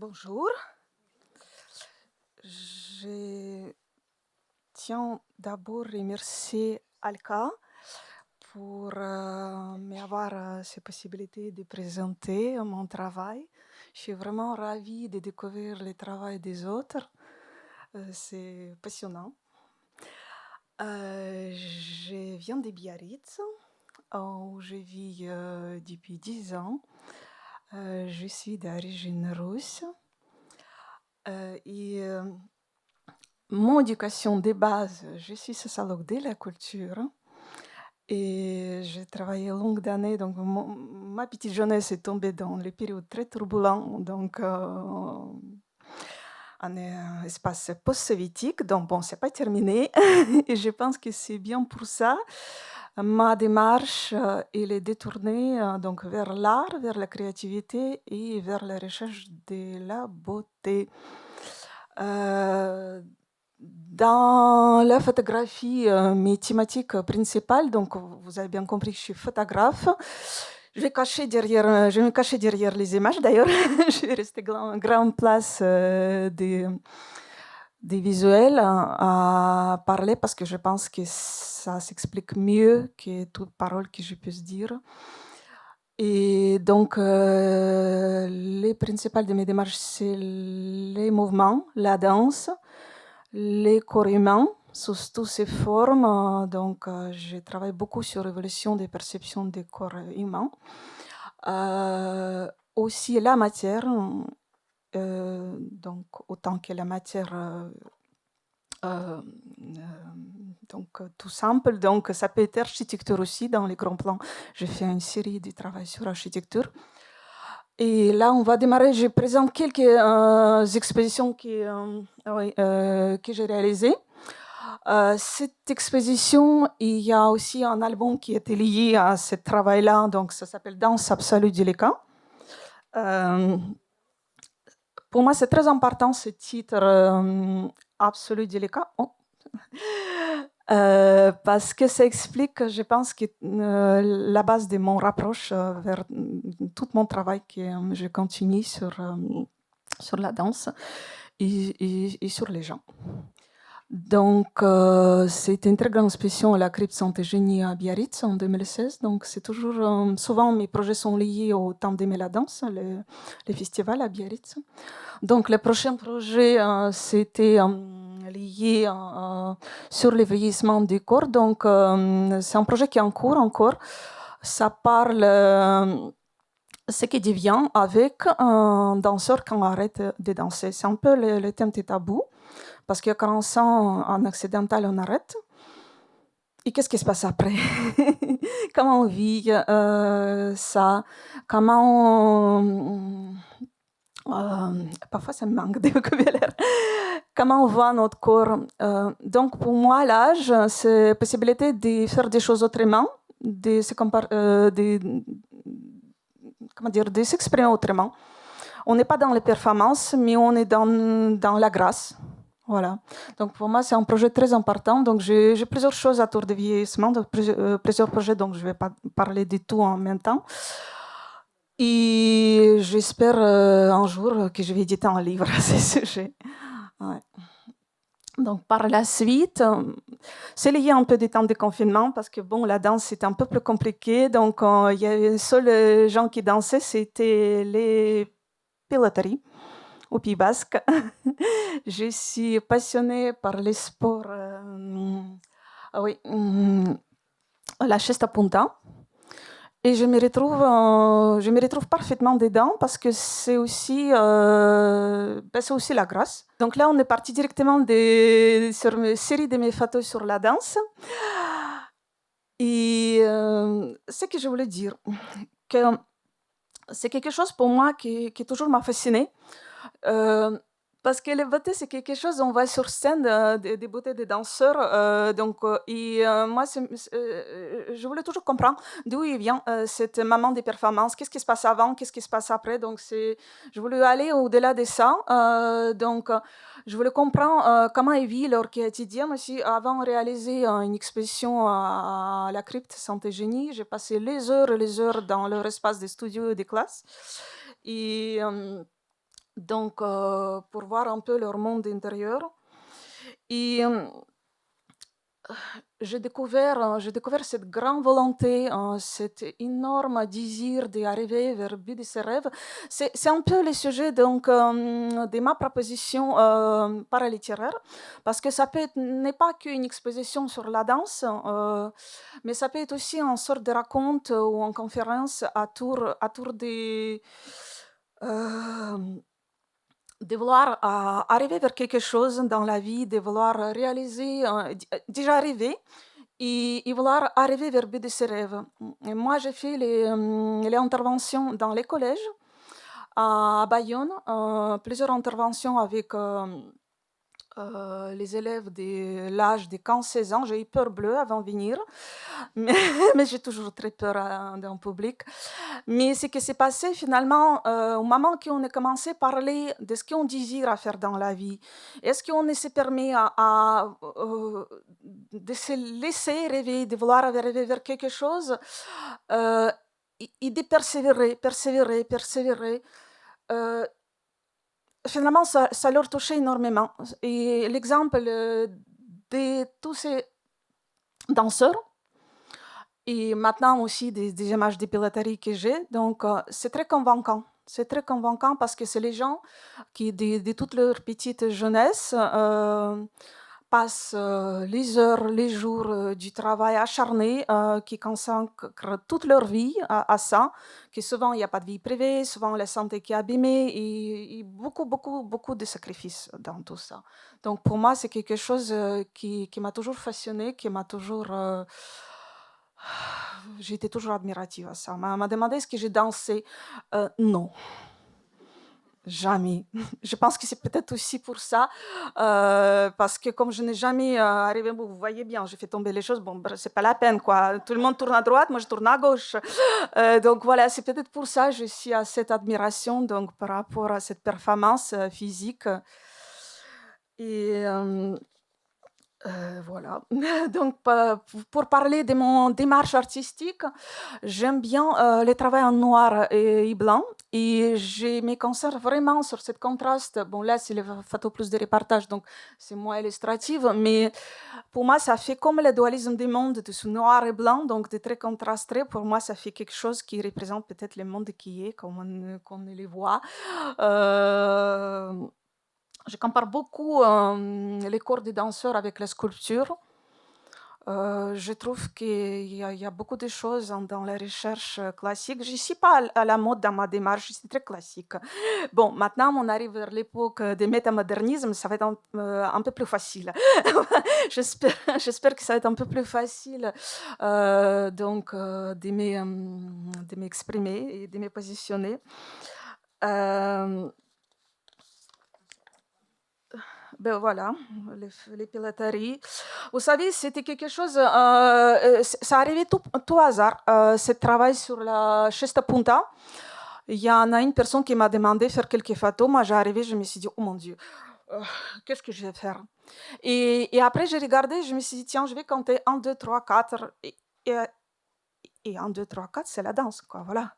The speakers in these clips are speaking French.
Bonjour. Je tiens d'abord à remercier Alka pour m'avoir cette possibilité de présenter mon travail. Je suis vraiment ravie de découvrir le travail des autres. C'est passionnant. Je viens de Biarritz, où je vis depuis 10 ans. Je suis d'origine russe. Et mon éducation de base, je suis sociologue de la culture et j'ai travaillé longues années. Donc, ma petite jeunesse est tombée dans les périodes très turbulentes, donc un espace post-soviétique. Donc, bon, c'est pas terminé et je pense que c'est bien pour ça. Ma démarche, elle est détournée donc vers l'art, vers la créativité et vers la recherche de la beauté. Dans la photographie, mes thématiques principales, donc vous avez bien compris que je suis photographe. Je vais me cacher derrière les images d'ailleurs. Je vais rester grande place des visuels à parler parce que je pense que ça s'explique mieux que toute parole que je puisse dire. Et donc, les principales de mes démarches, c'est les mouvements, la danse, les corps humains, sous toutes ces formes. Donc, je travaille beaucoup sur l'évolution des perceptions des corps humains. Aussi la matière, donc autant que la matière donc tout simple. Donc ça peut être architecture aussi dans les grands plans. J'ai fait une série de travaux sur architecture. Et là, on va démarrer. Je présente quelques expositions que j'ai réalisées. Cette exposition, il y a aussi un album qui était lié à ce travail-là. Donc ça s'appelle Danse absolue délicat. Pour moi, c'est très important ce titre absolu délicat. Oh. Parce que ça explique, je pense, que la base de mon rapproche vers tout mon travail que je continue sur la danse et sur les gens. Donc, c'était une très grande exposition à la crypte Saint-Eugénie à Biarritz en 2016. Donc, c'est toujours, souvent mes projets sont liés au temps d'aimer la danse, les festivals à Biarritz. Donc, le prochain projet, c'était lié sur le vieillissement du corps. Donc, c'est un projet qui est en cours encore. Ça parle ce qui devient avec un danseur quand on arrête de danser. C'est un peu le thème des tabous, parce que quand on sent un accidental, on arrête. Et qu'est-ce qui se passe après? Comment on vit ça? Comment on... parfois, ça me manque de vocabulaire. Comment on voit notre corps? Donc, pour moi, l'âge, c'est la possibilité de faire des choses autrement, de s'exprimer autrement. On n'est pas dans les performances, mais on est dans la grâce. Voilà. Donc, pour moi, c'est un projet très important. Donc, j'ai plusieurs choses autour du vieillissement, plusieurs projets, donc je ne vais pas parler de tout en même temps. Et j'espère un jour que je vais éditer un livre à ce sujet. Ouais. Donc, par la suite, c'est lié un peu des temps de confinement parce que, bon, la danse, c'était un peu plus compliqué. Donc, il y avait seuls gens qui dansaient, c'était les piloteries au Pays Basque. Je suis passionnée par les sports, la chaise à punta. Et je me retrouve parfaitement dedans parce que c'est aussi la grâce. Donc là, on est parti directement sur une série de mes photos sur la danse. Et ce que je voulais dire, que c'est quelque chose pour moi qui toujours m'a fascinée. Parce que la beauté, c'est quelque chose, on va sur scène, des beautés des danseurs. Moi, je voulais toujours comprendre d'où il vient cette maman des performances. Qu'est-ce qui se passe avant, qu'est-ce qui se passe après. Donc, je voulais aller au-delà de ça. Je voulais comprendre comment ils vivent leur quotidien aussi. Avant de réaliser une exposition à la crypte Saint-Eugénie, j'ai passé les heures et les heures dans leur espace de studio et de classe. Et donc pour voir un peu leur monde intérieur. Et j'ai découvert cette grande volonté, cet énorme désir d'arriver vers le but de ses rêves. C'est un peu le sujet donc, de ma proposition paralittéraire, parce que ça n'est pas qu'une exposition sur la danse, mais ça peut être aussi une sorte de raconte ou en conférence à tour euh, de vouloir arriver vers quelque chose dans la vie, de vouloir réaliser, déjà arriver et vouloir arriver vers le but de ses rêves. Et moi, j'ai fait les interventions dans les collèges à Bayonne, plusieurs interventions avec les élèves de l'âge de 15-16 ans. J'ai eu peur bleue avant de venir, mais, mais j'ai toujours très peur d'un public. Mais ce qui s'est passé finalement, au moment qu'on a commencé à parler de ce qu'on désire à faire dans la vie, est-ce qu'on s'est permis de se laisser rêver, de vouloir rêver vers quelque chose, euh, et de persévérer, persévérer, persévérer. euh, Finalement, ça leur touchait énormément. Et l'exemple de tous ces danseurs, et maintenant aussi des images de piloterie que j'ai, donc c'est très convaincant. C'est très convaincant parce que c'est les gens qui, de toute leur petite jeunesse, passent les heures, les jours du travail acharné, qui consacrent toute leur vie à ça, que souvent il n'y a pas de vie privée, souvent la santé qui est abîmée et beaucoup, beaucoup, beaucoup de sacrifices dans tout ça. Donc pour moi, c'est quelque chose qui m'a toujours fasciné, qui m'a toujours... j'étais toujours admirative à ça. M'a demandé est-ce que j'ai dansé. Non, jamais. Je pense que c'est peut-être aussi pour ça, parce que comme je n'ai jamais arrivé, vous voyez bien, j'ai fait tomber les choses, bon, c'est pas la peine, quoi. Tout le monde tourne à droite, moi je tourne à gauche. Donc voilà, c'est peut-être pour ça que je suis à cette admiration donc, par rapport à cette performance physique. Et voilà. Donc, pour parler de mon démarche artistique, j'aime bien le travail en noir et blanc et je me concentre vraiment sur ce contraste. Bon, là, c'est les photos plus de reportage, donc c'est moins illustrative, mais pour moi, ça fait comme le dualisme des mondes de ce noir et blanc, donc de très contrasté. Pour moi, ça fait quelque chose qui représente peut-être le monde qui est, comme on les voit. Euh, je compare beaucoup les corps des danseurs avec la sculpture. Je trouve qu'il y a beaucoup de choses dans la recherche classique. Je ne suis pas à la mode dans ma démarche, je suis très classique. Bon, maintenant, on arrive vers l'époque du métamodernisme, ça va être un peu plus facile. J'espère que ça va être un peu plus facile donc, de m'exprimer et de me positionner. Euh, Ben voilà, les piloteries. Vous savez, c'était quelque chose, ça arrivait tout hasard. Ce travail sur la Chesta Punta, il y en a une personne qui m'a demandé de faire quelques photos. Moi, j'ai arrivé, je me suis dit, oh mon Dieu, euh, qu'est-ce que je vais faire? Et après, j'ai regardé, je me suis dit, tiens, je vais compter un 2 3 4 et 1, 2, 3, 4, c'est la danse, quoi, voilà.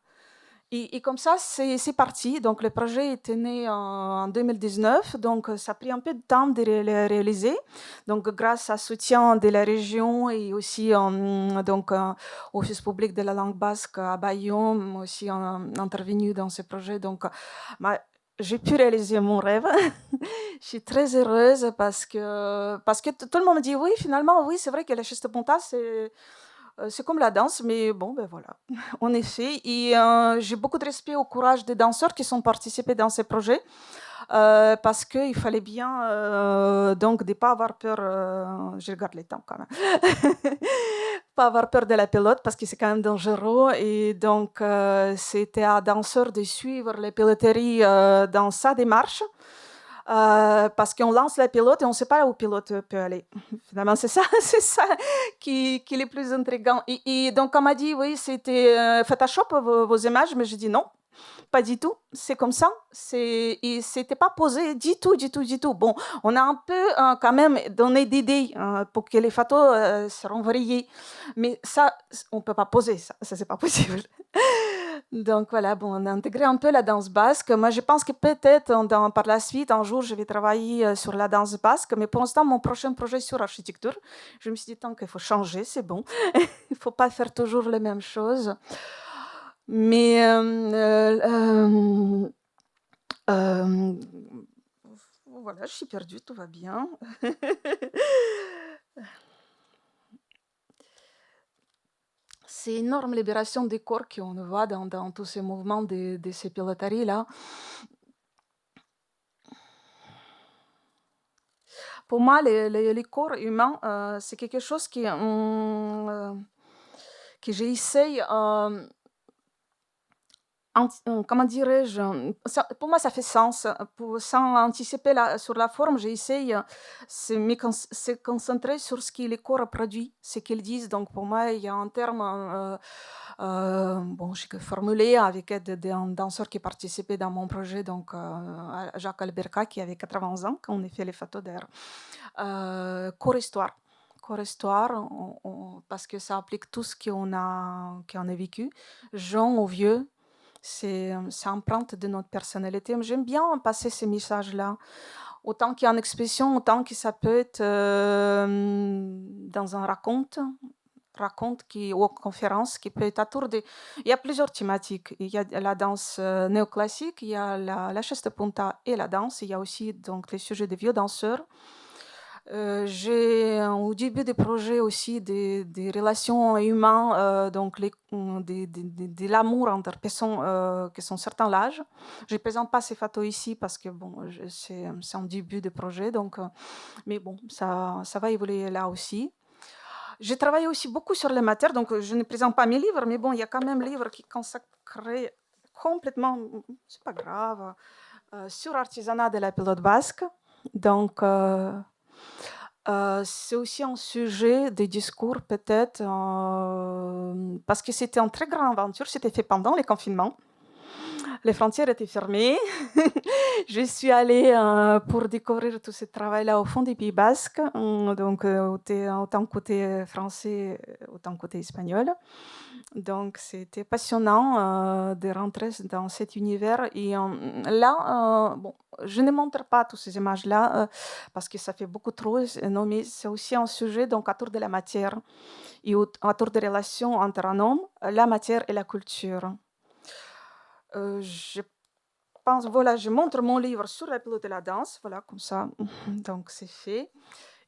Et comme ça, c'est parti. Donc, le projet était né en 2019. Donc, ça a pris un peu de temps de le réaliser. Donc, grâce au soutien de la région et aussi donc, Office public de la langue basque à Bayonne, aussi intervenu dans ce projet. Donc, j'ai pu réaliser mon rêve. Je suis très heureuse parce que tout le monde me dit oui, finalement, oui, c'est vrai que la Cheste Ponta, c'est comme la danse, mais bon, ben voilà, en effet. Et j'ai beaucoup de respect au courage des danseurs qui sont participés dans ces projets, parce qu'il fallait bien donc de ne pas avoir peur. Je regarde les temps quand même. Pas avoir peur de la pilote parce que c'est quand même dangereux. Et donc, c'était à danseur de suivre les piloteries dans sa démarche. Parce qu'on lance la pilote et on ne sait pas où le pilote peut aller. Finalement, c'est ça, c'est ça qui est le plus intriguant. Et donc, on m'a dit, oui, c'était Photoshop vos images, mais j'ai dit non, pas du tout. C'est comme ça. Et c'était pas posé du tout, du tout, du tout. Bon, on a un peu quand même donné des idées pour que les photos seront variées, mais ça, on peut pas poser ça. Ça c'est pas possible. Donc voilà, bon, on a intégré un peu la danse basque. Moi, je pense que peut-être par la suite, un jour, je vais travailler sur la danse basque, mais pour l'instant, mon prochain projet est sur l'architecture. Je me suis dit, tant qu'il faut changer, c'est bon. Il ne faut pas faire toujours les mêmes choses. Mais voilà, je suis perdue, tout va bien. C'est énorme libération des corps qu'on voit dans tous ces mouvements de ces piloteries-là. Pour moi, les corps humains, c'est quelque chose que j'essaye, comment dirais-je, pour moi, ça fait sens. Sans anticiper sur la forme, j'essaye se concentrer sur ce que les corps produit, ce qu'ils disent. Donc, pour moi, il y a un terme, bon, j'ai formulé avec l'aide d'un danseur qui participait dans mon projet, donc Jacques Alberca, qui avait 80 ans quand on a fait les photos d'air. Corps-histoire. Corps-histoire, parce que ça applique tout ce qu'on a vécu, jeune ou vieux. C'est empreinte de notre personnalité. J'aime bien passer ces messages-là. Autant qu'il y a une expression, autant que ça peut être dans un raconte ou conférence qui peut être autour de... Il y a plusieurs thématiques. Il y a la danse néoclassique, il y a la chaise de punta et la danse. Il y a aussi donc les sujets des vieux danseurs. J'ai au début des projets aussi des relations humaines, donc de l'amour entre personnes qui sont certains l'âge. Je ne présente pas ces photos ici parce que bon, c'est un début de projet, donc, mais bon, ça va évoluer là aussi. J'ai travaillé aussi beaucoup sur les matières, donc je ne présente pas mes livres, mais bon, il y a quand même livres qui consacrés complètement, c'est pas grave, sur l'artisanat de la pilote basque. Donc, c'est aussi un sujet des discours peut-être, parce que c'était une très grande aventure, c'était fait pendant les confinements. Les frontières étaient fermées. Je suis allée pour découvrir tout ce travail-là au fond des Pays Basques, donc autant côté français, autant côté espagnol. Donc c'était passionnant de rentrer dans cet univers. Et là, bon, je ne montre pas toutes ces images-là parce que ça fait beaucoup trop. Non, mais c'est aussi un sujet donc autour de la matière et autour des relations entre un homme, la matière et la culture. Je pense, voilà, je montre mon livre sur la pilote de la danse, voilà, comme ça, donc c'est fait.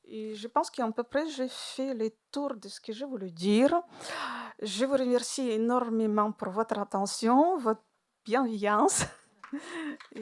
Et je pense qu'à peu près, j'ai fait le tour de ce que je voulais dire. Je vous remercie énormément pour votre attention, votre bienveillance. Et